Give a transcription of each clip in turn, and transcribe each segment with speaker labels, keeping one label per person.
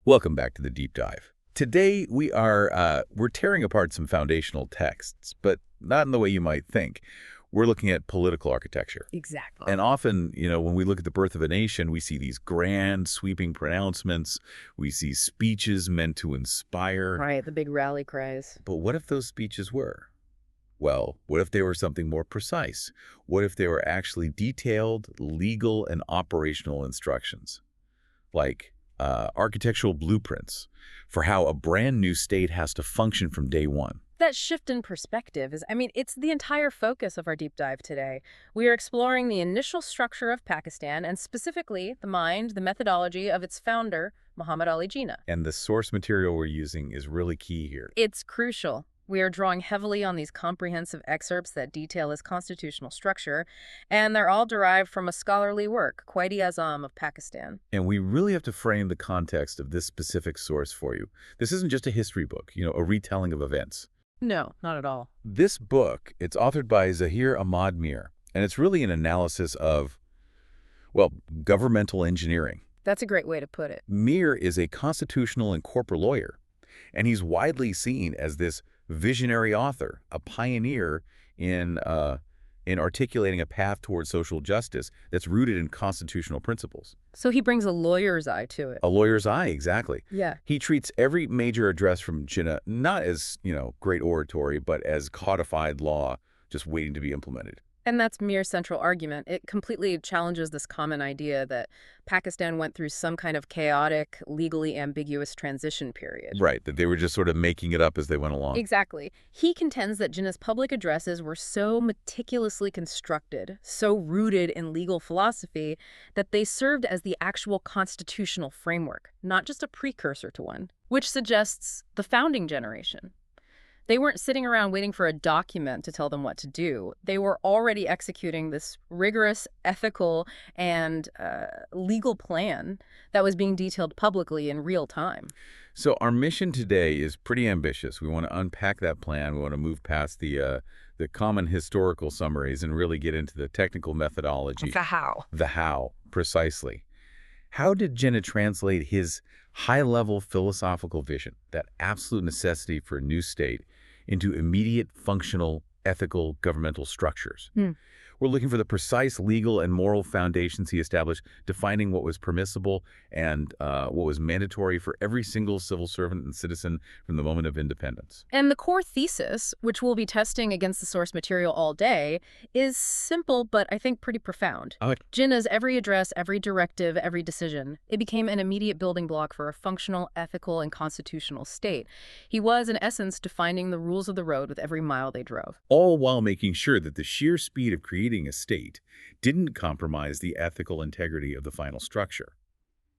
Speaker 1: Welcome back to the deep dive. Today we're tearing apart some foundational texts, but not in the way you might think. We're looking at political architecture.
Speaker 2: Exactly.
Speaker 1: And often, when we look at the birth of a nation, we see these grand, sweeping pronouncements. We see speeches meant to inspire.
Speaker 2: Right, the big rally cries.
Speaker 1: But what if those speeches were? Well, what if they were something more precise? What if they were actually detailed, legal, and operational instructions? Like architectural blueprints for how a brand new state has to function from day one.
Speaker 2: That shift in perspective it's the entire focus of our deep dive today. We are exploring the initial structure of Pakistan and specifically the mind, the methodology of its founder, Muhammad Ali Jinnah.
Speaker 1: And the source material we're using is really key here.
Speaker 2: It's crucial. We are drawing heavily on these comprehensive excerpts that detail his constitutional structure, and they're all derived from a scholarly work, Quaid-e-Azam of Pakistan.
Speaker 1: And we really have to frame the context of this specific source for you. This isn't just a history book, a retelling of events.
Speaker 2: No, not at all.
Speaker 1: This book, it's authored by Zaheer Ahmad Meer, and it's really an analysis of, governmental engineering.
Speaker 2: That's a great way to put it.
Speaker 1: Meer is a constitutional and corporate lawyer, and he's widely seen as this visionary author, a pioneer in articulating a path towards social justice that's rooted in constitutional principles.
Speaker 2: So he brings a lawyer's eye to it.
Speaker 1: A lawyer's eye, exactly.
Speaker 2: Yeah.
Speaker 1: He treats every major address from Jinnah not as, great oratory, but as codified law just waiting to be implemented.
Speaker 2: And that's Meer's central argument. It completely challenges this common idea that Pakistan went through some kind of chaotic, legally ambiguous transition period.
Speaker 1: Right, that they were just sort of making it up as they went along.
Speaker 2: Exactly. He contends that Jinnah's public addresses were so meticulously constructed, so rooted in legal philosophy, that they served as the actual constitutional framework, not just a precursor to one, which suggests the founding generation. They weren't sitting around waiting for a document to tell them what to do. They were already executing this rigorous, ethical, and legal plan that was being detailed publicly in real time.
Speaker 1: So our mission today is pretty ambitious. We want to unpack that plan. We want to move past the common historical summaries and really get into the technical methodology.
Speaker 2: The how.
Speaker 1: The how, precisely. How did Jinnah translate his high-level philosophical vision, that absolute necessity for a new state, into immediate, functional, ethical governmental structures? We're looking for the precise legal and moral foundations he established, defining what was permissible and what was mandatory for every single civil servant and citizen from the moment of independence.
Speaker 2: And the core thesis, which we'll be testing against the source material all day, is simple but I think pretty profound. Jinnah's every address, every directive, every decision, it became an immediate building block for a functional, ethical, and constitutional state. He was, in essence, defining the rules of the road with every mile they drove.
Speaker 1: All while making sure that the sheer speed of creating a state didn't compromise the ethical integrity of the final structure.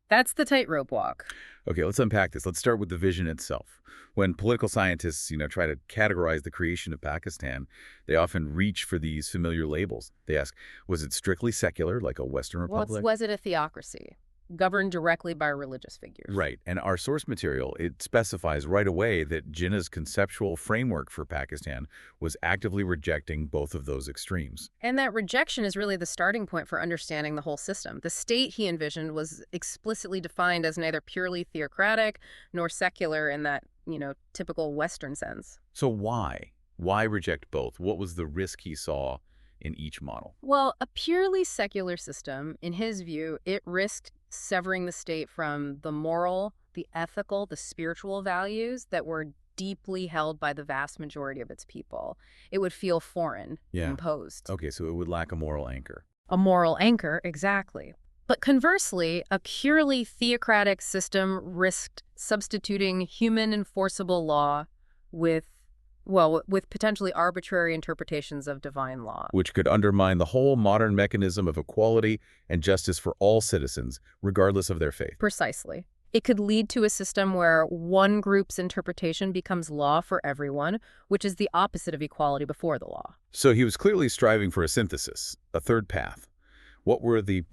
Speaker 2: That's the tightrope walk.
Speaker 1: Okay, let's unpack this. Let's start with the vision itself. When political scientists, try to categorize the creation of Pakistan, they often reach for these familiar labels. They ask, was it strictly secular, like a Western republic?
Speaker 2: Was it a theocracy, governed directly by religious figures?
Speaker 1: Right. And our source material, it specifies right away that Jinnah's conceptual framework for Pakistan was actively rejecting both of those extremes.
Speaker 2: And that rejection is really the starting point for understanding the whole system. The state he envisioned was explicitly defined as neither purely theocratic nor secular in that, typical Western sense.
Speaker 1: So why? Why reject both? What was the risk he saw in each model?
Speaker 2: Well, a purely secular system, in his view, it risked severing the state from the moral, the ethical, the spiritual values that were deeply held by the vast majority of its people. It would feel foreign, imposed.
Speaker 1: Okay, so it would lack a moral anchor.
Speaker 2: A moral anchor, exactly. But conversely, a purely theocratic system risked substituting human enforceable law with potentially arbitrary interpretations of divine law.
Speaker 1: Which could undermine the whole modern mechanism of equality and justice for all citizens, regardless of their faith.
Speaker 2: Precisely. It could lead to a system where one group's interpretation becomes law for everyone, which is the opposite of equality before the law.
Speaker 1: So he was clearly striving for a synthesis, a third path. What were the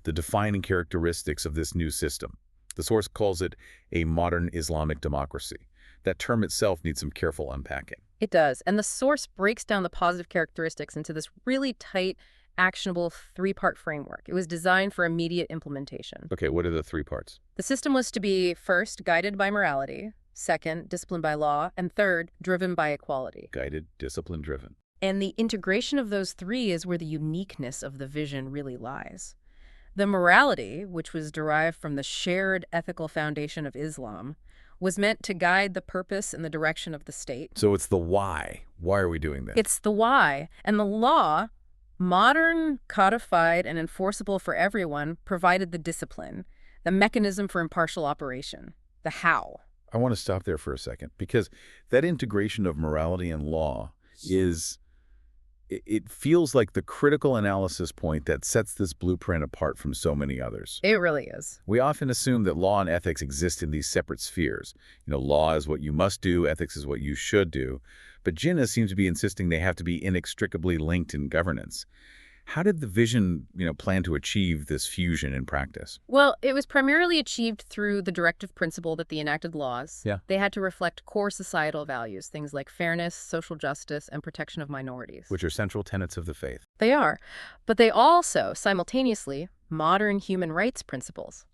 Speaker 1: defining characteristics of this new system? The source calls it a modern Islamic democracy. That term itself needs some careful unpacking.
Speaker 2: It does. And the source breaks down the positive characteristics into this really tight actionable three-part framework. It was designed for immediate implementation.
Speaker 1: Okay, what are the three parts?
Speaker 2: The system was to be, first, guided by morality, second, disciplined by law, and third, driven by equality.
Speaker 1: Guided, discipline-driven.
Speaker 2: And the integration of those three is where the uniqueness of the vision really lies. The morality, which was derived from the shared ethical foundation of Islam, was meant to guide the purpose and the direction of the state.
Speaker 1: So it's the why. Why are we doing this?
Speaker 2: It's the why. And the law, modern, codified, and enforceable for everyone, provided the discipline, the mechanism for impartial operation, the how.
Speaker 1: I want to stop there for a second, because that integration of morality and law it feels like the critical analysis point that sets this blueprint apart from so many others.
Speaker 2: It really is.
Speaker 1: We often assume that law and ethics exist in these separate spheres. Law is what you must do, ethics is what you should do. But Jinnah seems to be insisting they have to be inextricably linked in governance. How did the vision, plan to achieve this fusion in practice?
Speaker 2: Well, it was primarily achieved through the directive principle that the enacted laws.
Speaker 1: Yeah.
Speaker 2: They had to reflect core societal values, things like fairness, social justice, and protection of minorities.
Speaker 1: Which are central tenets of the faith.
Speaker 2: They are. But they also, simultaneously, modern human rights principles.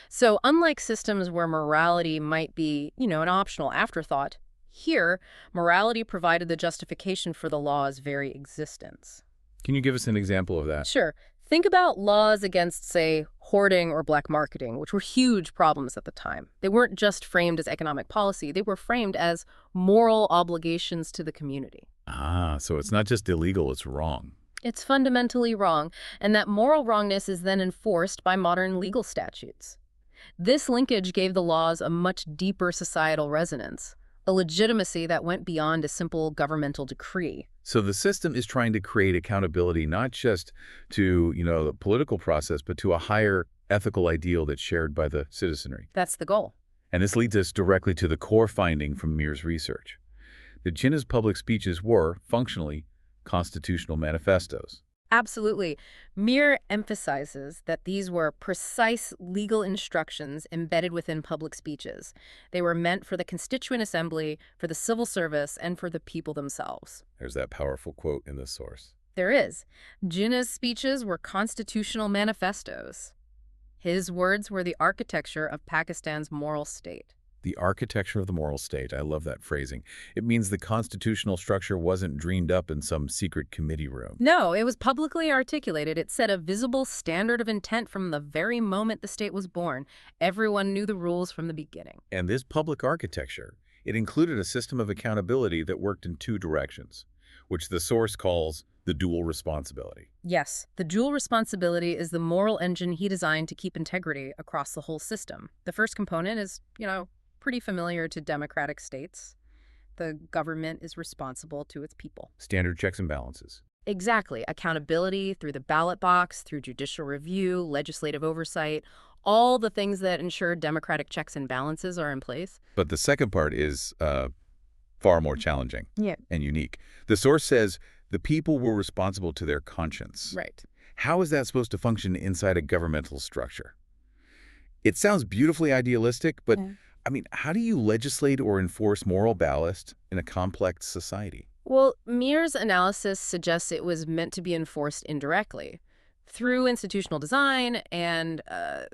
Speaker 2: So unlike systems where morality might be, an optional afterthought, here, morality provided the justification for the law's very existence.
Speaker 1: Can you give us an example of that?
Speaker 2: Sure. Think about laws against, say, hoarding or black marketing, which were huge problems at the time. They weren't just framed as economic policy. They were framed as moral obligations to the community.
Speaker 1: Ah, so it's not just illegal, it's wrong.
Speaker 2: It's fundamentally wrong, and that moral wrongness is then enforced by modern legal statutes. This linkage gave the laws a much deeper societal resonance, a legitimacy that went beyond a simple governmental decree.
Speaker 1: So the system is trying to create accountability not just to, the political process, but to a higher ethical ideal that's shared by the citizenry.
Speaker 2: That's the goal.
Speaker 1: And this leads us directly to the core finding from Meer's research. The Jinnah's public speeches were, functionally, constitutional manifestos.
Speaker 2: Absolutely. Meer emphasizes that these were precise legal instructions embedded within public speeches. They were meant for the Constituent Assembly, for the civil service, and for the people themselves.
Speaker 1: There's that powerful quote in the source.
Speaker 2: There is. Jinnah's speeches were constitutional manifestos. His words were the architecture of Pakistan's moral state.
Speaker 1: The architecture of the moral state. I love that phrasing. It means the constitutional structure wasn't dreamed up in some secret committee room.
Speaker 2: No, it was publicly articulated. It set a visible standard of intent from the very moment the state was born. Everyone knew the rules from the beginning.
Speaker 1: And this public architecture, it included a system of accountability that worked in two directions, which the source calls the dual responsibility.
Speaker 2: Yes, the dual responsibility is the moral engine he designed to keep integrity across the whole system. The first component is, pretty familiar to democratic states. The government is responsible to its people.
Speaker 1: Standard checks and balances.
Speaker 2: Exactly. Accountability through the ballot box, through judicial review, legislative oversight, all the things that ensure democratic checks and balances are in place.
Speaker 1: But the second part is far more challenging and unique. The source says the people were responsible to their conscience.
Speaker 2: Right.
Speaker 1: How is that supposed to function inside a governmental structure? It sounds beautifully idealistic, but how do you legislate or enforce moral ballast in a complex society?
Speaker 2: Well, Meer's analysis suggests it was meant to be enforced indirectly, through institutional design and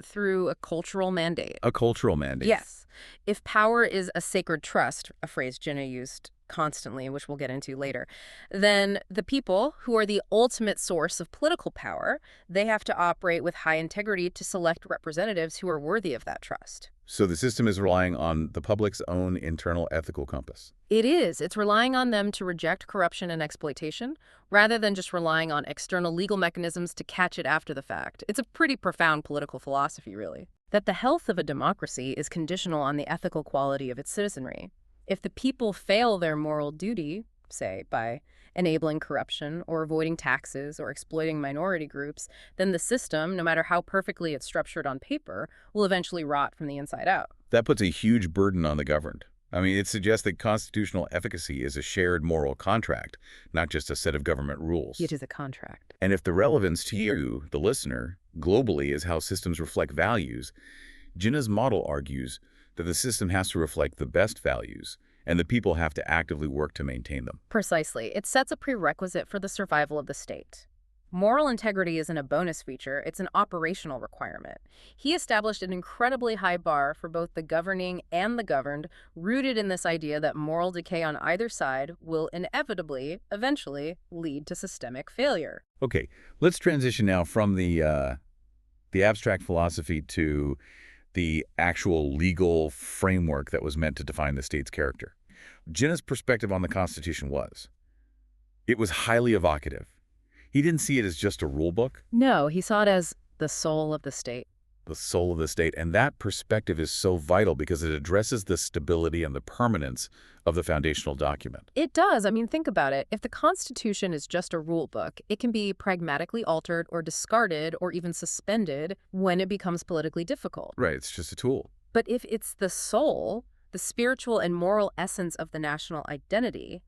Speaker 2: through a cultural mandate.
Speaker 1: A cultural mandate?
Speaker 2: Yes. If power is a sacred trust, a phrase Jinnah used constantly, which we'll get into later, then the people, who are the ultimate source of political power, they have to operate with high integrity to select representatives who are worthy of that trust.
Speaker 1: So the system is relying on the public's own internal ethical compass.
Speaker 2: It is. It's relying on them to reject corruption and exploitation, rather than just relying on external legal mechanisms to catch it after the fact. It's a pretty profound political philosophy, really. That the health of a democracy is conditional on the ethical quality of its citizenry. If the people fail their moral duty, say, by enabling corruption or avoiding taxes or exploiting minority groups, then the system, no matter how perfectly it's structured on paper, will eventually rot from the inside out.
Speaker 1: That puts a huge burden on the governed. It suggests that constitutional efficacy is a shared moral contract, not just a set of government rules.
Speaker 2: It is a contract.
Speaker 1: And if the relevance to you, the listener, globally is how systems reflect values, Jinnah's model argues that the system has to reflect the best values, and the people have to actively work to maintain them.
Speaker 2: Precisely. It sets a prerequisite for the survival of the state. Moral integrity isn't a bonus feature, it's an operational requirement. He established an incredibly high bar for both the governing and the governed, rooted in this idea that moral decay on either side will inevitably, eventually, lead to systemic failure.
Speaker 1: Okay, let's transition now from the abstract philosophy to the actual legal framework that was meant to define the state's character. Jinnah's perspective on the Constitution was, it was highly evocative. He didn't see it as just a rule book,
Speaker 2: No, he saw it as the soul of the state.
Speaker 1: the soul of the state, and that perspective is so vital because it addresses the stability and the permanence of the foundational document.
Speaker 2: It does. I mean, think about it. If the Constitution is just a rule book, it can be pragmatically altered or discarded or even suspended when it becomes politically difficult.
Speaker 1: Right, it's just a tool.
Speaker 2: But if it's the soul, the spiritual and moral essence of the national identity,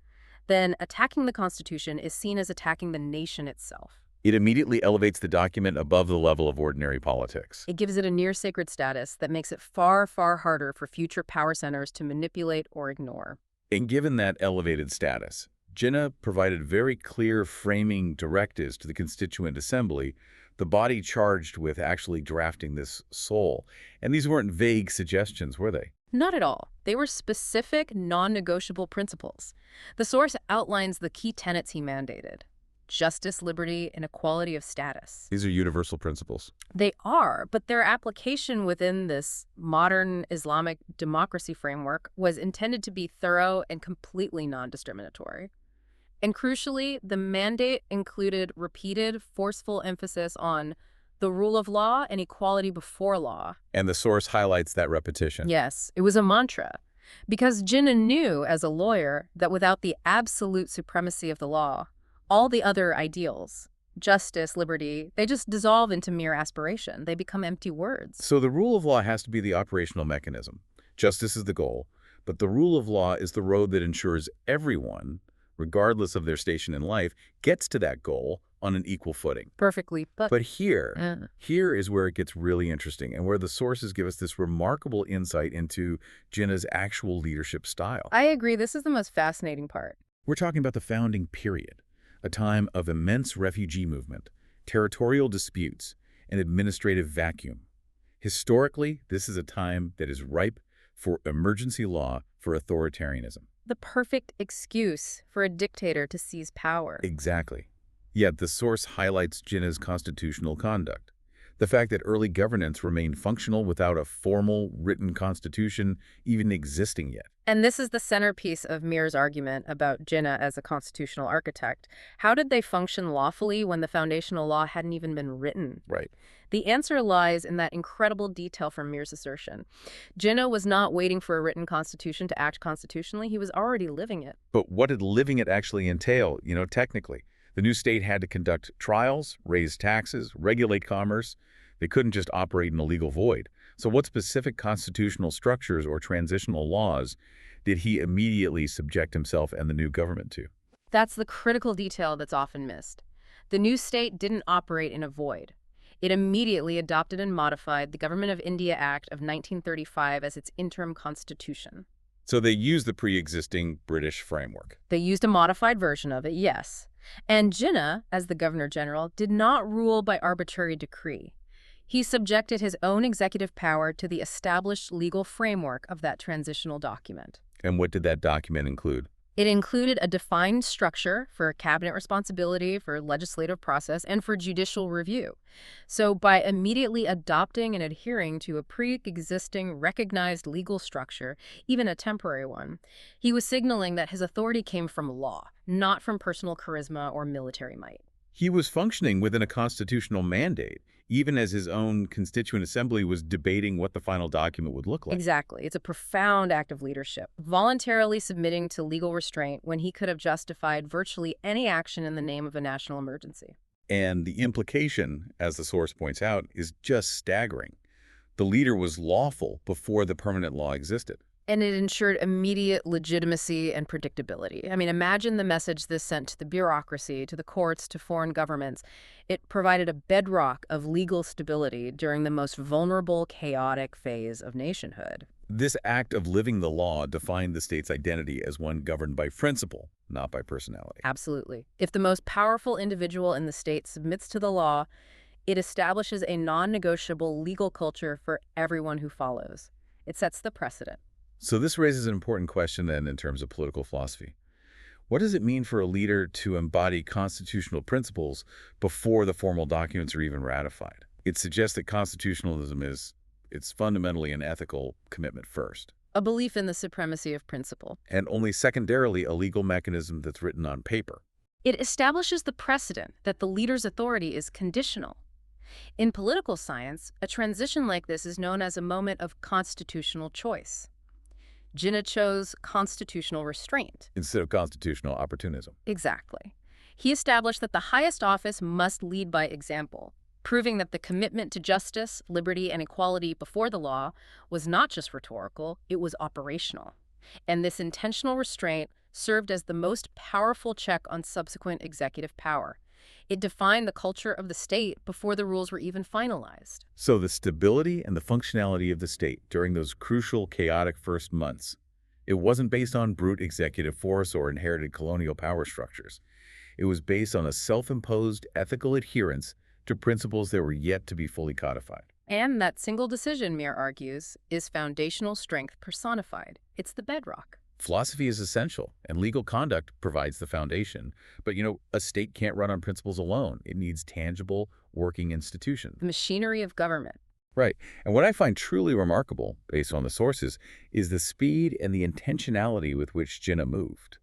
Speaker 2: then attacking the Constitution is seen as attacking the nation itself.
Speaker 1: It immediately elevates the document above the level of ordinary politics.
Speaker 2: It gives it a near-sacred status that makes it far, far harder for future power centers to manipulate or ignore.
Speaker 1: And given that elevated status, Jinnah provided very clear framing directives to the Constituent Assembly, the body charged with actually drafting this soul. And these weren't vague suggestions, were they?
Speaker 2: Not at all. They were specific, non-negotiable principles. The source outlines the key tenets he mandated: justice, liberty, and equality of status.
Speaker 1: These are universal principles.
Speaker 2: They are, but their application within this modern Islamic democracy framework was intended to be thorough and completely non-discriminatory. And crucially, the mandate included repeated, forceful emphasis on the rule of law and equality before law.
Speaker 1: And the source highlights that repetition.
Speaker 2: Yes, it was a mantra. Because Jinnah knew, as a lawyer, that without the absolute supremacy of the law, all the other ideals, justice, liberty, they just dissolve into mere aspiration. They become empty words.
Speaker 1: So the rule of law has to be the operational mechanism. Justice is the goal, but the rule of law is the road that ensures everyone, regardless of their station in life, gets to that goal on an equal footing.
Speaker 2: Perfectly put.
Speaker 1: But here is where it gets really interesting and where the sources give us this remarkable insight into Jinnah's actual leadership style.
Speaker 2: I agree. This is the most fascinating part.
Speaker 1: We're talking about the founding period, a time of immense refugee movement, territorial disputes, and administrative vacuum. Historically, this is a time that is ripe for emergency law for authoritarianism.
Speaker 2: The perfect excuse for a dictator to seize power.
Speaker 1: Exactly. Yet the source highlights Jinnah's constitutional conduct. The fact that early governance remained functional without a formal, written constitution even existing yet.
Speaker 2: And this is the centerpiece of Meer's argument about Jinnah as a constitutional architect. How did they function lawfully when the foundational law hadn't even been written?
Speaker 1: Right.
Speaker 2: The answer lies in that incredible detail from Meer's assertion. Jinnah was not waiting for a written constitution to act constitutionally. He was already living it.
Speaker 1: But what did living it actually entail, technically? The new state had to conduct trials, raise taxes, regulate commerce. They couldn't just operate in a legal void. So what specific constitutional structures or transitional laws did he immediately subject himself and the new government to?
Speaker 2: That's the critical detail that's often missed. The new state didn't operate in a void. It immediately adopted and modified the Government of India Act of 1935 as its interim constitution.
Speaker 1: So they used the pre-existing British framework.
Speaker 2: They used a modified version of it, yes. And Jinnah, as the Governor-General, did not rule by arbitrary decree. He subjected his own executive power to the established legal framework of that transitional document.
Speaker 1: And what did that document include?
Speaker 2: It included a defined structure for cabinet responsibility, for legislative process, and for judicial review. So by immediately adopting and adhering to a pre-existing recognized legal structure, even a temporary one, he was signaling that his authority came from law, not from personal charisma or military might.
Speaker 1: He was functioning within a constitutional mandate, even as his own constituent assembly was debating what the final document would look like.
Speaker 2: Exactly. It's a profound act of leadership, voluntarily submitting to legal restraint when he could have justified virtually any action in the name of a national emergency.
Speaker 1: And the implication, as the source points out, is just staggering. The leader was lawful before the permanent law existed.
Speaker 2: And it ensured immediate legitimacy and predictability. I mean, imagine the message this sent to the bureaucracy, to the courts, to foreign governments. It provided a bedrock of legal stability during the most vulnerable, chaotic phase of nationhood.
Speaker 1: This act of living the law defined the state's identity as one governed by principle, not by personality.
Speaker 2: Absolutely. If the most powerful individual in the state submits to the law, it establishes a non-negotiable legal culture for everyone who follows. It sets the precedent.
Speaker 1: So this raises an important question then in terms of political philosophy. What does it mean for a leader to embody constitutional principles before the formal documents are even ratified? It suggests that constitutionalism it's fundamentally an ethical commitment first,
Speaker 2: A belief in the supremacy of principle.
Speaker 1: and only secondarily a legal mechanism that's written on paper.
Speaker 2: It establishes the precedent that the leader's authority is conditional. In political science, a transition like this is known as a moment of constitutional choice. Jinnah chose constitutional restraint.
Speaker 1: Instead of constitutional opportunism.
Speaker 2: Exactly. He established that the highest office must lead by example, proving that the commitment to justice, liberty, and equality before the law was not just rhetorical, it was operational. And this intentional restraint served as the most powerful check on subsequent executive power. It defined the culture of the state before the rules were even finalized.
Speaker 1: So the stability and the functionality of the state during those crucial, chaotic first months, it wasn't based on brute executive force or inherited colonial power structures. It was based on a self-imposed ethical adherence to principles that were yet to be fully codified.
Speaker 2: And that single decision, Meer argues, is foundational strength personified. It's the bedrock.
Speaker 1: Philosophy is essential, and legal conduct provides the foundation. But, a state can't run on principles alone. It needs tangible, working institutions.
Speaker 2: The machinery of government.
Speaker 1: Right. And what I find truly remarkable, based on the sources, is the speed and the intentionality with which Jinnah moved.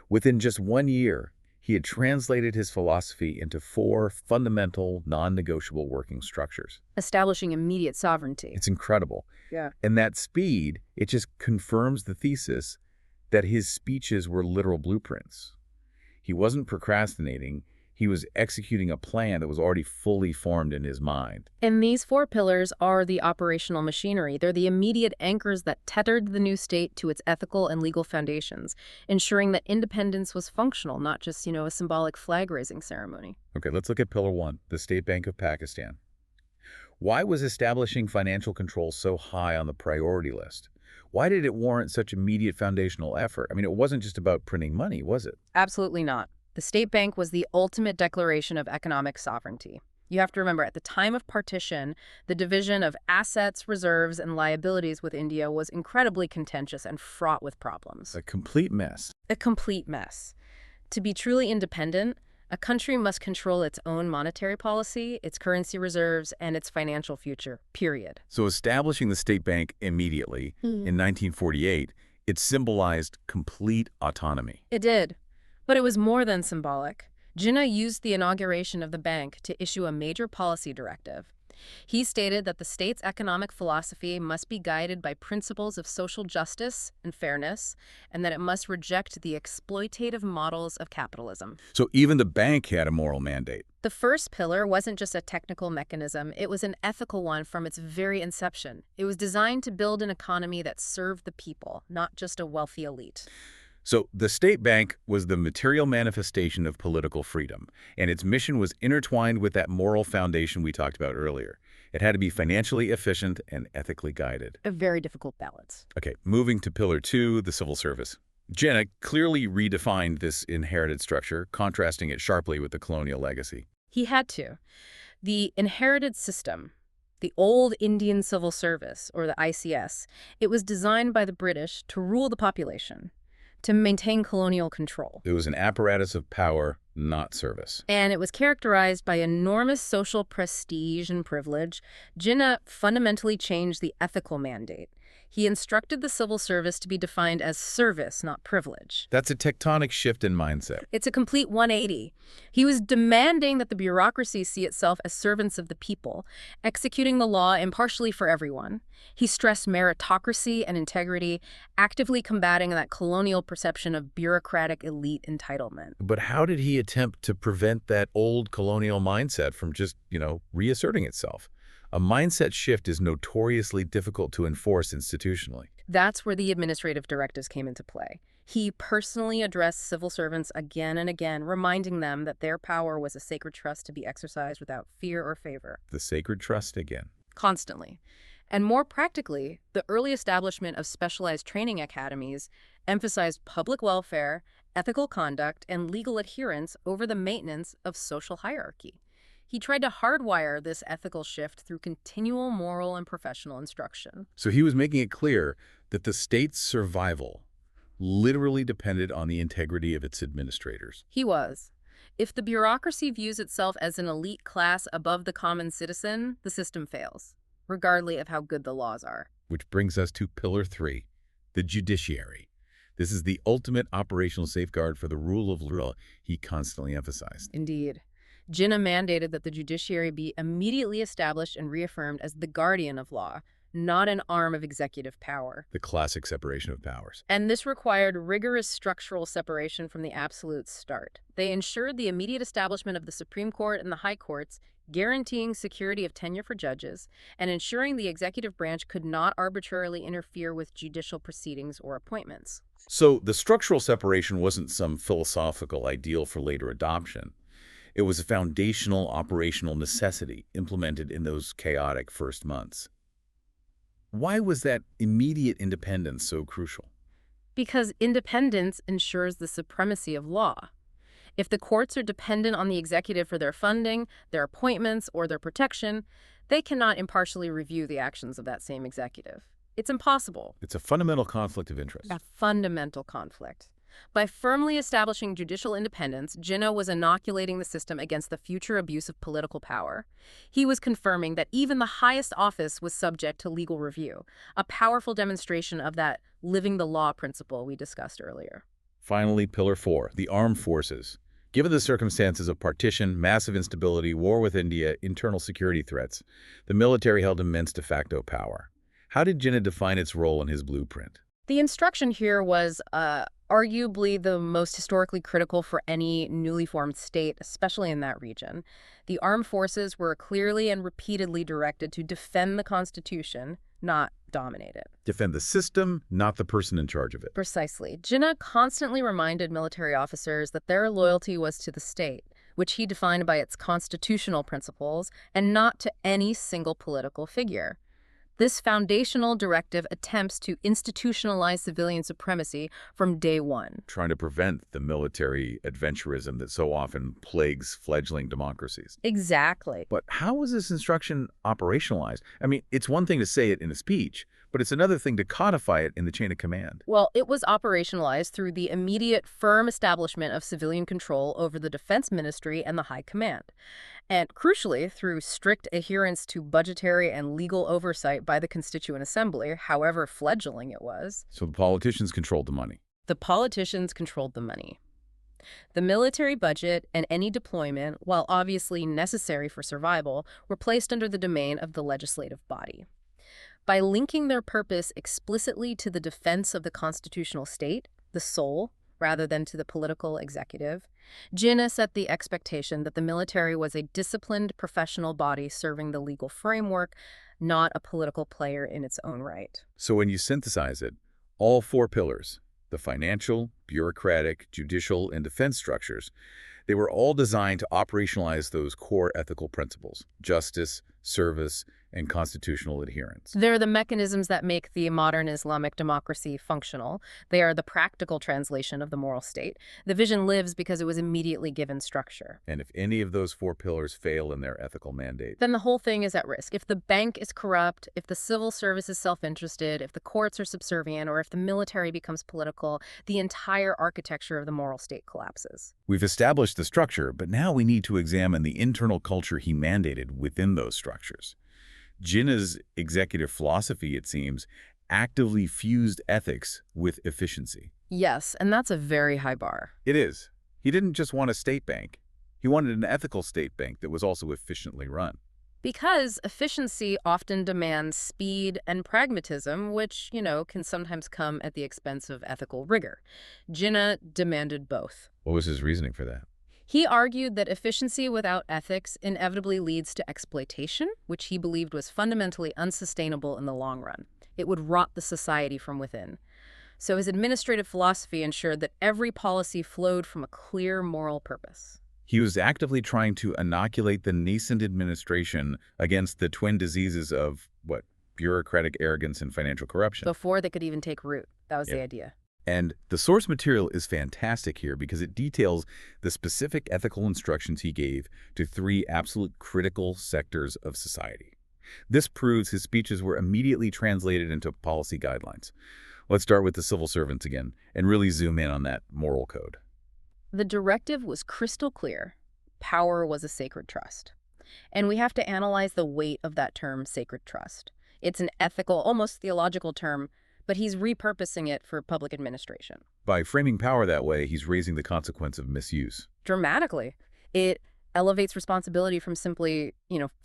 Speaker 1: Within just 1 year, he had translated his philosophy into 4 fundamental, non-negotiable working structures.
Speaker 2: Establishing immediate sovereignty.
Speaker 1: It's incredible.
Speaker 2: Yeah.
Speaker 1: And that speed, it just confirms the thesis that his speeches were literal blueprints. He wasn't procrastinating. He was executing a plan that was already fully formed in his mind.
Speaker 2: And these 4 pillars are the operational machinery. They're the immediate anchors that tethered the new state to its ethical and legal foundations, ensuring that independence was functional, not just, a symbolic flag-raising ceremony.
Speaker 1: Okay, let's look at Pillar 1, the State Bank of Pakistan. Why was establishing financial control so high on the priority list? Why did it warrant such immediate foundational effort? I mean, it wasn't just about printing money, was it?
Speaker 2: Absolutely not. The state bank was the ultimate declaration of economic sovereignty. You have to remember, at the time of partition, the division of assets, reserves, and liabilities with India was incredibly contentious and fraught with problems.
Speaker 1: A complete mess.
Speaker 2: A complete mess. To be truly independent, a country must control its own monetary policy, its currency reserves, and its financial future, period.
Speaker 1: So establishing the state bank immediately in 1948, it symbolized complete autonomy.
Speaker 2: It did. But it was more than symbolic. Jinnah used the inauguration of the bank to issue a major policy directive. He stated that the state's economic philosophy must be guided by principles of social justice and fairness, and that it must reject the exploitative models of capitalism.
Speaker 1: So even the bank had a moral mandate.
Speaker 2: The first pillar wasn't just a technical mechanism, it was an ethical one from its very inception. It was designed to build an economy that served the people, not just a wealthy elite.
Speaker 1: So the state bank was the material manifestation of political freedom, and its mission was intertwined with that moral foundation we talked about earlier. It had to be financially efficient and ethically guided.
Speaker 2: A very difficult balance.
Speaker 1: Okay, moving to Pillar 2, the civil service. Jinnah clearly redefined this inherited structure, contrasting it sharply with the colonial legacy.
Speaker 2: He had to. The inherited system, the old Indian Civil Service, or the ICS, it was designed by the British to rule the population, to maintain colonial control.
Speaker 1: It was an apparatus of power, not service.
Speaker 2: And it was characterized by enormous social prestige and privilege. Jinnah fundamentally changed the ethical mandate. He instructed the civil service to be defined as service, not privilege.
Speaker 1: That's a tectonic shift in mindset.
Speaker 2: It's a complete 180. He was demanding that the bureaucracy see itself as servants of the people, executing the law impartially for everyone. He stressed meritocracy and integrity, actively combating that colonial perception of bureaucratic elite entitlement.
Speaker 1: But how did he attempt to prevent that old colonial mindset from just, reasserting itself? A mindset shift is notoriously difficult to enforce institutionally.
Speaker 2: That's where the administrative directives came into play. He personally addressed civil servants again and again, reminding them that their power was a sacred trust to be exercised without fear or favor.
Speaker 1: The sacred trust again.
Speaker 2: Constantly. And more practically, the early establishment of specialized training academies emphasized public welfare, ethical conduct, and legal adherence over the maintenance of social hierarchy. He tried to hardwire this ethical shift through continual moral and professional instruction.
Speaker 1: So he was making it clear that the state's survival literally depended on the integrity of its administrators.
Speaker 2: He was. If the bureaucracy views itself as an elite class above the common citizen, the system fails, regardless of how good the laws are.
Speaker 1: Which brings us to Pillar 3, the judiciary. This is the ultimate operational safeguard for the rule of law he constantly emphasized.
Speaker 2: Indeed. Jinnah mandated that the judiciary be immediately established and reaffirmed as the guardian of law, not an arm of executive power.
Speaker 1: The classic separation of powers.
Speaker 2: And this required rigorous structural separation from the absolute start. They ensured the immediate establishment of the Supreme Court and the High Courts, guaranteeing security of tenure for judges, and ensuring the executive branch could not arbitrarily interfere with judicial proceedings or appointments.
Speaker 1: So the structural separation wasn't some philosophical ideal for later adoption. It was a foundational operational necessity implemented in those chaotic first months. Why was that immediate independence so crucial?
Speaker 2: Because independence ensures the supremacy of law. If the courts are dependent on the executive for their funding, their appointments, or their protection, they cannot impartially review the actions of that same executive. It's impossible.
Speaker 1: It's a fundamental conflict of interest.
Speaker 2: A fundamental conflict. By firmly establishing judicial independence, Jinnah was inoculating the system against the future abuse of political power. He was confirming that even the highest office was subject to legal review, a powerful demonstration of that living the law principle we discussed earlier.
Speaker 1: Finally, Pillar 4, the armed forces. Given the circumstances of partition, massive instability, war with India, internal security threats, the military held immense de facto power. How did Jinnah define its role in his blueprint?
Speaker 2: The instruction here was arguably the most historically critical for any newly formed state, especially in that region. The armed forces were clearly and repeatedly directed to defend the Constitution, not dominate it.
Speaker 1: Defend the system, not the person in charge of it.
Speaker 2: Precisely. Jinnah constantly reminded military officers that their loyalty was to the state, which he defined by its constitutional principles, and not to any single political figure. This foundational directive attempts to institutionalize civilian supremacy from day one.
Speaker 1: Trying to prevent the military adventurism that so often plagues fledgling democracies.
Speaker 2: Exactly.
Speaker 1: But how was this instruction operationalized? I mean, it's one thing to say it in a speech, but it's another thing to codify it in the chain of command.
Speaker 2: Well, it was operationalized through the immediate, firm establishment of civilian control over the Defense Ministry and the High Command. And crucially, through strict adherence to budgetary and legal oversight by the Constituent Assembly, however fledgling it was.
Speaker 1: So the politicians controlled the money.
Speaker 2: The politicians controlled the money. The military budget and any deployment, while obviously necessary for survival, were placed under the domain of the legislative body. By linking their purpose explicitly to the defense of the constitutional state, the soul, rather than to the political executive, Jinnah set the expectation that the military was a disciplined professional body serving the legal framework, not a political player in its own right.
Speaker 1: So when you synthesize it, all four pillars, the financial, bureaucratic, judicial, and defense structures, they were all designed to operationalize those core ethical principles: justice, service, and constitutional adherence.
Speaker 2: They're the mechanisms that make the modern Islamic democracy functional. They are the practical translation of the moral state. The vision lives because it was immediately given structure.
Speaker 1: And if any of those four pillars fail in their ethical mandate,
Speaker 2: then the whole thing is at risk. If the bank is corrupt, if the civil service is self-interested, if the courts are subservient, or if the military becomes political, the entire architecture of the moral state collapses.
Speaker 1: We've established the structure, but now we need to examine the internal culture he mandated within those structures. Jinnah's executive philosophy, it seems, actively fused ethics with efficiency.
Speaker 2: Yes, and that's a very high bar.
Speaker 1: It is. He didn't just want a state bank. He wanted an ethical state bank that was also efficiently run.
Speaker 2: Because efficiency often demands speed and pragmatism, which, can sometimes come at the expense of ethical rigor. Jinnah demanded both.
Speaker 1: What was his reasoning for that?
Speaker 2: He argued that efficiency without ethics inevitably leads to exploitation, which he believed was fundamentally unsustainable in the long run. It would rot the society from within. So his administrative philosophy ensured that every policy flowed from a clear moral purpose.
Speaker 1: He was actively trying to inoculate the nascent administration against the twin diseases of, bureaucratic arrogance and financial corruption.
Speaker 2: Before they could even take root. That was
Speaker 1: Yep.
Speaker 2: the idea.
Speaker 1: And the source material is fantastic here because it details the specific ethical instructions he gave to three absolute critical sectors of society. This proves his speeches were immediately translated into policy guidelines. Let's start with the civil servants again and really zoom in on that moral code.
Speaker 2: The directive was crystal clear. Power was a sacred trust. And we have to analyze the weight of that term, sacred trust. It's an ethical, almost theological term, but he's repurposing it for public administration.
Speaker 1: By framing power that way, he's raising the consequence of misuse.
Speaker 2: Dramatically. It elevates responsibility from simply,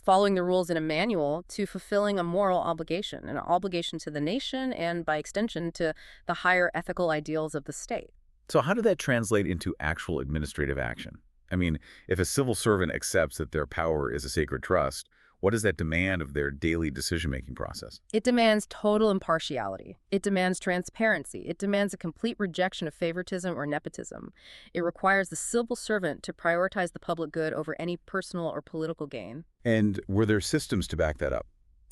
Speaker 2: following the rules in a manual to fulfilling a moral obligation, an obligation to the nation and, by extension, to the higher ethical ideals of the state.
Speaker 1: So how did that translate into actual administrative action? I mean, if a civil servant accepts that their power is a sacred trust, what does that demand of their daily decision-making process?
Speaker 2: It demands total impartiality. It demands transparency. It demands a complete rejection of favoritism or nepotism. It requires the civil servant to prioritize the public good over any personal or political gain.
Speaker 1: And were there systems to back that up?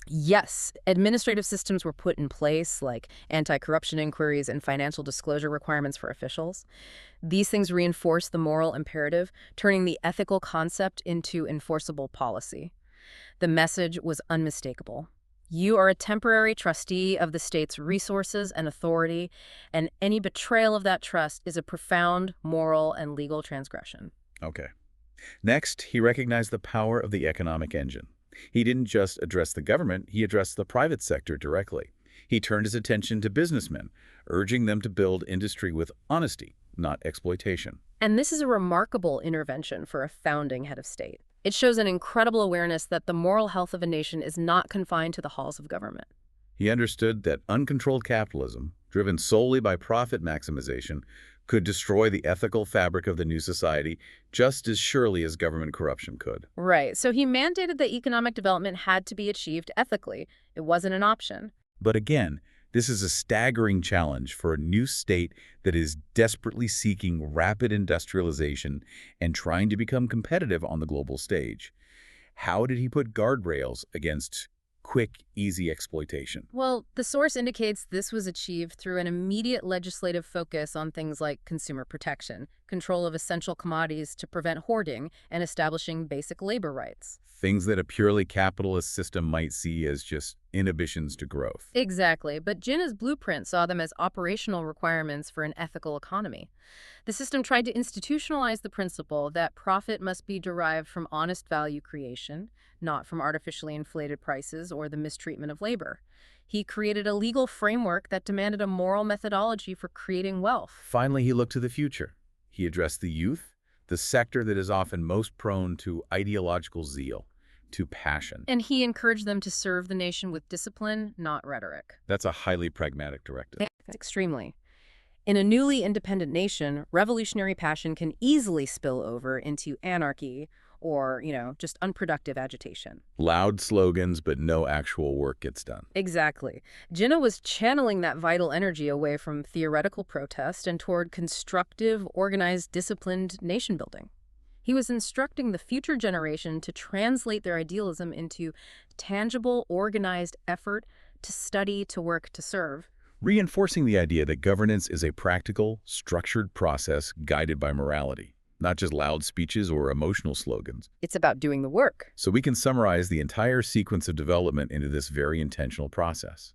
Speaker 2: Yes, administrative systems were put in place, like anti-corruption inquiries and financial disclosure requirements for officials. These things reinforce the moral imperative, turning the ethical concept into enforceable policy. The message was unmistakable. You are a temporary trustee of the state's resources and authority, and any betrayal of that trust is a profound moral and legal transgression.
Speaker 1: Okay. Next, he recognized the power of the economic engine. He didn't just address the government, he addressed the private sector directly. He turned his attention to businessmen, urging them to build industry with honesty, not exploitation.
Speaker 2: And this is a remarkable intervention for a founding head of state. It shows an incredible awareness that the moral health of a nation is not confined to the halls of government.
Speaker 1: He understood that uncontrolled capitalism, driven solely by profit maximization, could destroy the ethical fabric of the new society just as surely as government corruption could.
Speaker 2: Right, so he mandated that economic development had to be achieved ethically. It wasn't an option.
Speaker 1: But again, this is a staggering challenge for a new state that is desperately seeking rapid industrialization and trying to become competitive on the global stage. How did he put guardrails against quick, easy exploitation?
Speaker 2: Well, the source indicates this was achieved through an immediate legislative focus on things like consumer protection, control of essential commodities to prevent hoarding, and establishing basic labor rights.
Speaker 1: Things that a purely capitalist system might see as just inhibitions to growth.
Speaker 2: Exactly, but Jinnah's blueprint saw them as operational requirements for an ethical economy. The system tried to institutionalize the principle that profit must be derived from honest value creation, not from artificially inflated prices or the mistreatment of labor. He created a legal framework that demanded a moral methodology for creating wealth.
Speaker 1: Finally, he looked to the future. He addressed the youth, the sector that is often most prone to ideological zeal, to passion.
Speaker 2: And he encouraged them to serve the nation with discipline, not rhetoric.
Speaker 1: That's a highly pragmatic directive.
Speaker 2: Extremely. In a newly independent nation, revolutionary passion can easily spill over into anarchy or, just unproductive agitation.
Speaker 1: Loud slogans, but no actual work gets done.
Speaker 2: Exactly. Jinnah was channeling that vital energy away from theoretical protest and toward constructive, organized, disciplined nation building. He was instructing the future generation to translate their idealism into tangible, organized effort to study, to work, to serve.
Speaker 1: Reinforcing the idea that governance is a practical, structured process guided by morality, not just loud speeches or emotional slogans.
Speaker 2: It's about doing the work.
Speaker 1: So we can summarize the entire sequence of development into this very intentional process.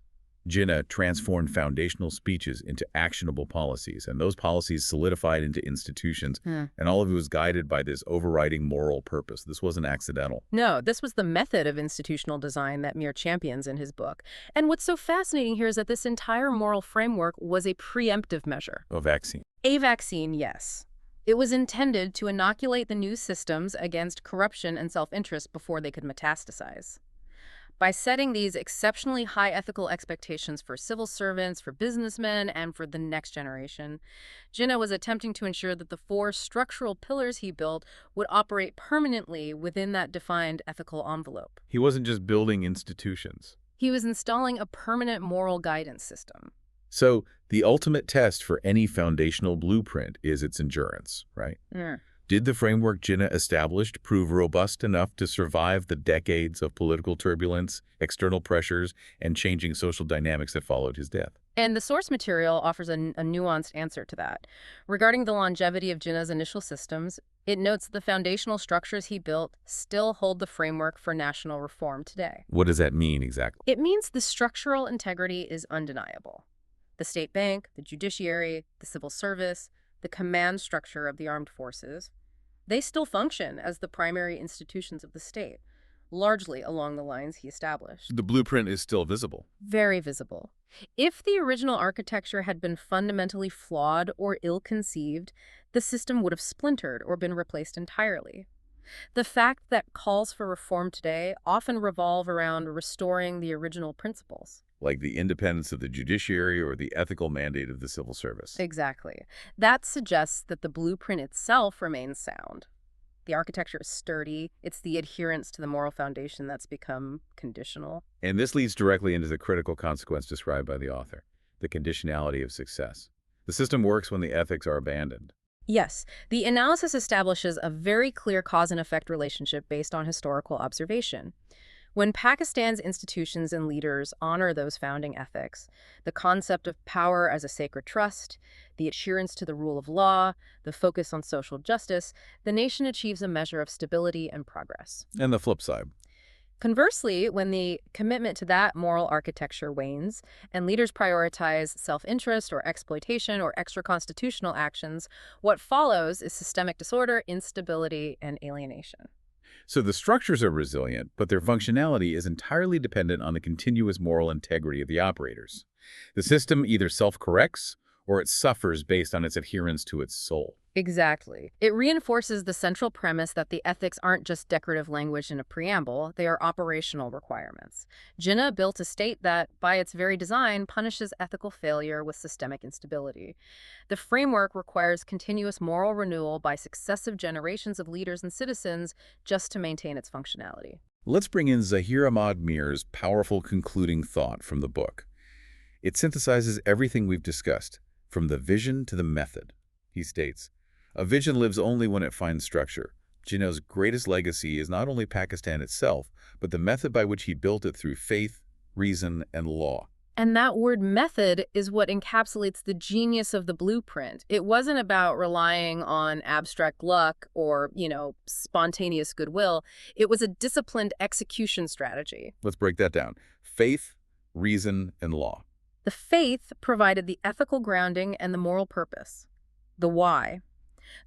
Speaker 1: Jinnah transformed foundational speeches into actionable policies, and those policies solidified into institutions, and all of it was guided by this overriding moral purpose. This wasn't accidental.
Speaker 2: No, this was the method of institutional design that Meer champions in his book. And what's so fascinating here is that this entire moral framework was a preemptive measure.
Speaker 1: A vaccine.
Speaker 2: A vaccine, yes. It was intended to inoculate the new systems against corruption and self-interest before they could metastasize. By setting these exceptionally high ethical expectations for civil servants, for businessmen, and for the next generation, Jinnah was attempting to ensure that the four structural pillars he built would operate permanently within that defined ethical envelope.
Speaker 1: He wasn't just building institutions.
Speaker 2: He was installing a permanent moral guidance system.
Speaker 1: So the ultimate test for any foundational blueprint is its endurance, right? Did the framework Jinnah established prove robust enough to survive the decades of political turbulence, external pressures, and changing social dynamics that followed his death?
Speaker 2: And the source material offers a nuanced answer to that. Regarding the longevity of Jinnah's initial systems, it notes that the foundational structures he built still hold the framework for national reform today.
Speaker 1: What does that mean exactly?
Speaker 2: It means the structural integrity is undeniable. The state bank, the judiciary, the civil service, the command structure of the armed forces, they still function as the primary institutions of the state, largely along the lines he established.
Speaker 1: The blueprint is still visible.
Speaker 2: Very visible. If the original architecture had been fundamentally flawed or ill-conceived, the system would have splintered or been replaced entirely. The fact that calls for reform today often revolve around restoring the original principles.
Speaker 1: Like the independence of the judiciary or the ethical mandate of the civil service.
Speaker 2: Exactly. That suggests that the blueprint itself remains sound. The architecture is sturdy. It's the adherence to the moral foundation that's become conditional.
Speaker 1: And this leads directly into the critical consequence described by the author, the conditionality of success. The system works when the ethics are abandoned.
Speaker 2: Yes, the analysis establishes a very clear cause and effect relationship based on historical observation. When Pakistan's institutions and leaders honor those founding ethics, the concept of power as a sacred trust, the adherence to the rule of law, the focus on social justice, the nation achieves a measure of stability and progress.
Speaker 1: And the flip side.
Speaker 2: Conversely, when the commitment to that moral architecture wanes and leaders prioritize self-interest or exploitation or extra-constitutional actions, what follows is systemic disorder, instability, and alienation.
Speaker 1: So the structures are resilient, but their functionality is entirely dependent on the continuous moral integrity of the operators. The system either self-corrects or it suffers based on its adherence to its soul.
Speaker 2: Exactly. It reinforces the central premise that the ethics aren't just decorative language in a preamble, they are operational requirements. Jinnah built a state that, by its very design, punishes ethical failure with systemic instability. The framework requires continuous moral renewal by successive generations of leaders and citizens just to maintain its functionality.
Speaker 1: Let's bring in Zaheer Ahmad Meer's powerful concluding thought from the book. It synthesizes everything we've discussed, from the vision to the method. He states, "A vision lives only when it finds structure. Jinnah's greatest legacy is not only Pakistan itself, but the method by which he built it through faith, reason, and law."
Speaker 2: And that word method is what encapsulates the genius of the blueprint. It wasn't about relying on abstract luck or, spontaneous goodwill. It was a disciplined execution strategy.
Speaker 1: Let's break that down. Faith, reason, and law.
Speaker 2: The faith provided the ethical grounding and the moral purpose. The why.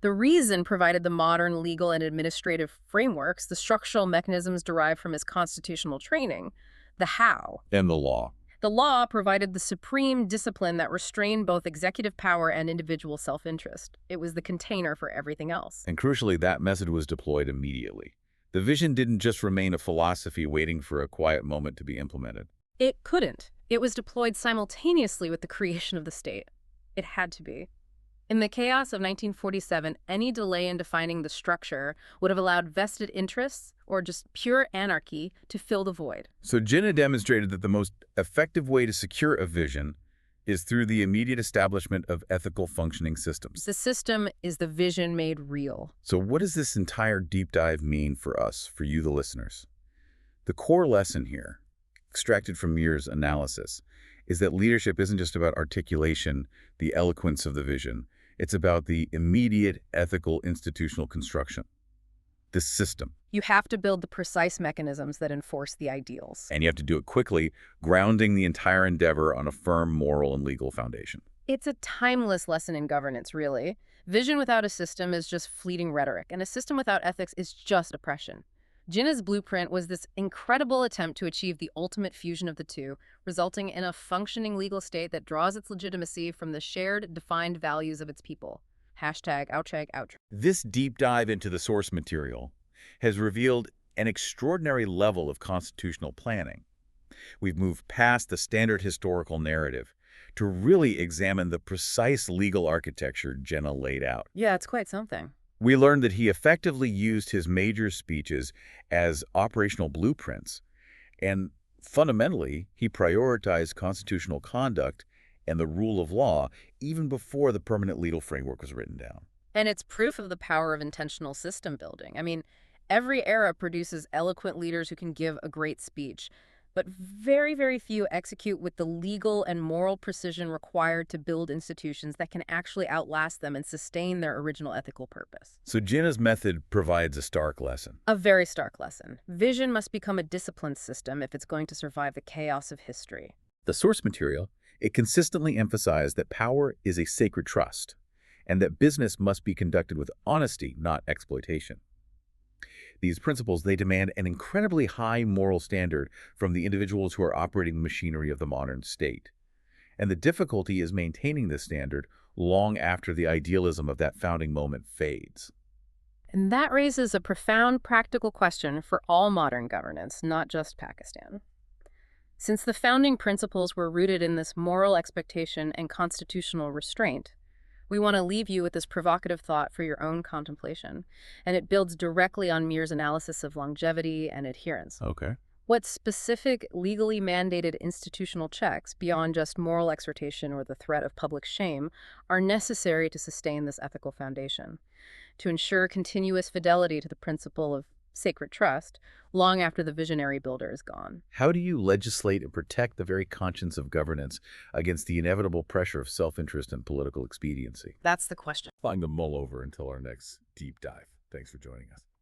Speaker 2: The reason provided the modern legal and administrative frameworks, the structural mechanisms derived from his constitutional training. The how.
Speaker 1: And the law.
Speaker 2: The law provided the supreme discipline that restrained both executive power and individual self-interest. It was the container for everything else.
Speaker 1: And crucially, that method was deployed immediately. The vision didn't just remain a philosophy waiting for a quiet moment to be implemented.
Speaker 2: It couldn't. It was deployed simultaneously with the creation of the state. It had to be. In the chaos of 1947, any delay in defining the structure would have allowed vested interests, or just pure anarchy, to fill the void.
Speaker 1: So Jinnah demonstrated that the most effective way to secure a vision is through the immediate establishment of ethical functioning systems.
Speaker 2: The system is the vision made real.
Speaker 1: So what does this entire deep dive mean for us, for you, the listeners? The core lesson here, extracted from Meer's analysis, is that leadership isn't just about articulation, the eloquence of the vision. It's about the immediate ethical institutional construction, the system.
Speaker 2: You have to build the precise mechanisms that enforce the ideals.
Speaker 1: And you have to do it quickly, grounding the entire endeavor on a firm moral and legal foundation.
Speaker 2: It's a timeless lesson in governance, really. Vision without a system is just fleeting rhetoric, and a system without ethics is just oppression. Jinnah's blueprint was this incredible attempt to achieve the ultimate fusion of the two, resulting in a functioning legal state that draws its legitimacy from the shared, defined values of its people. #outcheck.
Speaker 1: This deep dive into the source material has revealed an extraordinary level of constitutional planning. We've moved past the standard historical narrative to really examine the precise legal architecture Jinnah laid out.
Speaker 2: Yeah, it's quite something.
Speaker 1: We learned that he effectively used his major speeches as operational blueprints, and fundamentally, he prioritized constitutional conduct and the rule of law even before the permanent legal framework was written down.
Speaker 2: And it's proof of the power of intentional system building. I mean, every era produces eloquent leaders who can give a great speech, but very, very few execute with the legal and moral precision required to build institutions that can actually outlast them and sustain their original ethical purpose.
Speaker 1: So Jinnah's method provides a stark lesson.
Speaker 2: A very stark lesson. Vision must become a disciplined system if it's going to survive the chaos of history.
Speaker 1: The source material, it consistently emphasized that power is a sacred trust, and that business must be conducted with honesty, not exploitation. These principles, they demand an incredibly high moral standard from the individuals who are operating the machinery of the modern state. And the difficulty is maintaining this standard long after the idealism of that founding moment fades.
Speaker 2: And that raises a profound practical question for all modern governance, not just Pakistan. Since the founding principles were rooted in this moral expectation and constitutional restraint, we want to leave you with this provocative thought for your own contemplation, and it builds directly on Meer's analysis of longevity and adherence.
Speaker 1: Okay.
Speaker 2: What specific, legally mandated institutional checks, beyond just moral exhortation or the threat of public shame, are necessary to sustain this ethical foundation, to ensure continuous fidelity to the principle of sacred trust long after the visionary builder is gone?
Speaker 1: How do you legislate and protect the very conscience of governance against the inevitable pressure of self-interest and political expediency?
Speaker 2: That's the question.
Speaker 1: Flying the mull over until our next deep dive. Thanks for joining us.